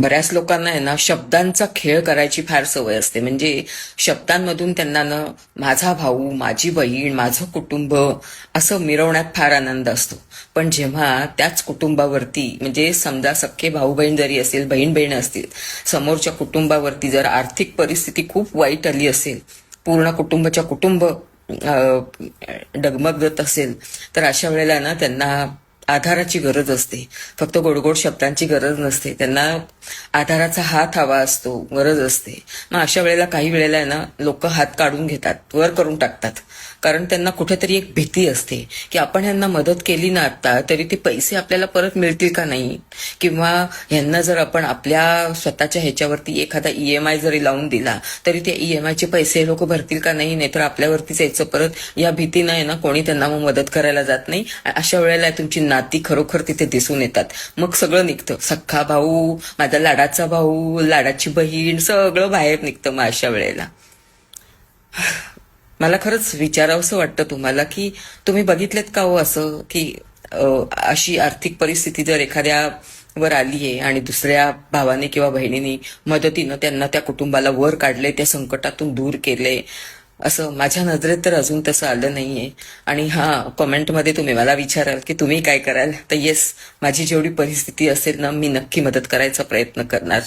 बऱ्याच लोकांना आहे ना शब्दांचा खेळ करायची फार सवय असते. म्हणजे शब्दांमधून त्यांना ना माझा भाऊ, माझी बहीण, माझं कुटुंब असं मिरवण्यात फार आनंद असतो. पण जेव्हा त्याच कुटुंबावरती, म्हणजे समजा सख्खे भाऊ बहीण जरी असेल, बहीण बहीण असतील, समोरच्या कुटुंबावरती जर आर्थिक परिस्थिती खूप वाईट आली असेल, पूर्ण कुटुंबाच्या कुटुंब डगमगत असेल, तर अशा वेळेला ना त्यांना आधाराची गरज असते. फक्त गोडगोड शब्दांची गरज नसते, त्यांना आधाराचा हात हवा असतो, गरज असते. मग अशा वेळेला काही वेळेला आहे ना लोक हात काढून घेतात, वर करून टाकतात. कारण त्यांना कुठेतरी एक भीती असते की आपण ह्यांना मदत केली ना आता, तरी ते पैसे आपल्याला परत मिळतील का नाही, किंवा ह्यांना जर आपण आपल्या स्वतःच्या ह्याच्यावरती एखादा EMI जरी लावून दिला तरी ते EMI चे पैसे लोक भरतील का नाही, नाहीतर आपल्यावरतीच यायचं परत, या भीतीनं आहे ना कोणी त्यांना मग मदत करायला जात नाही. अशा वेळेला तुमची नाती खरोखर तिथे दिसून येतात. मग सगळं निघतं, सख्खा भाऊ, माझा लाडाचा भाऊ, लाडाची बहीण, सगळं बाहेर निघतं. मग अशा वेळेला मला खरंच विचारावंसं वाटतं तुम्हाला, की तुम्ही बघितलेत का हो असं, की अशी आर्थिक परिस्थिती जर एखाद्यावर आलीये आणि दुसऱ्या भावाने किंवा बहिणीने मदतीनं त्यांना त्या कुटुंबाला वर काढले, त्या संकटातून दूर केले. असं माझ्या नजरेत तर अजून तसं आलं नाहीये. आणि कमेंटमध्ये तुम्ही मला विचाराल की तुम्ही काय कराल, तर येस, माझी जेवढी परिस्थिती असेल ना, मी नक्की मदत करायचा प्रयत्न करणार.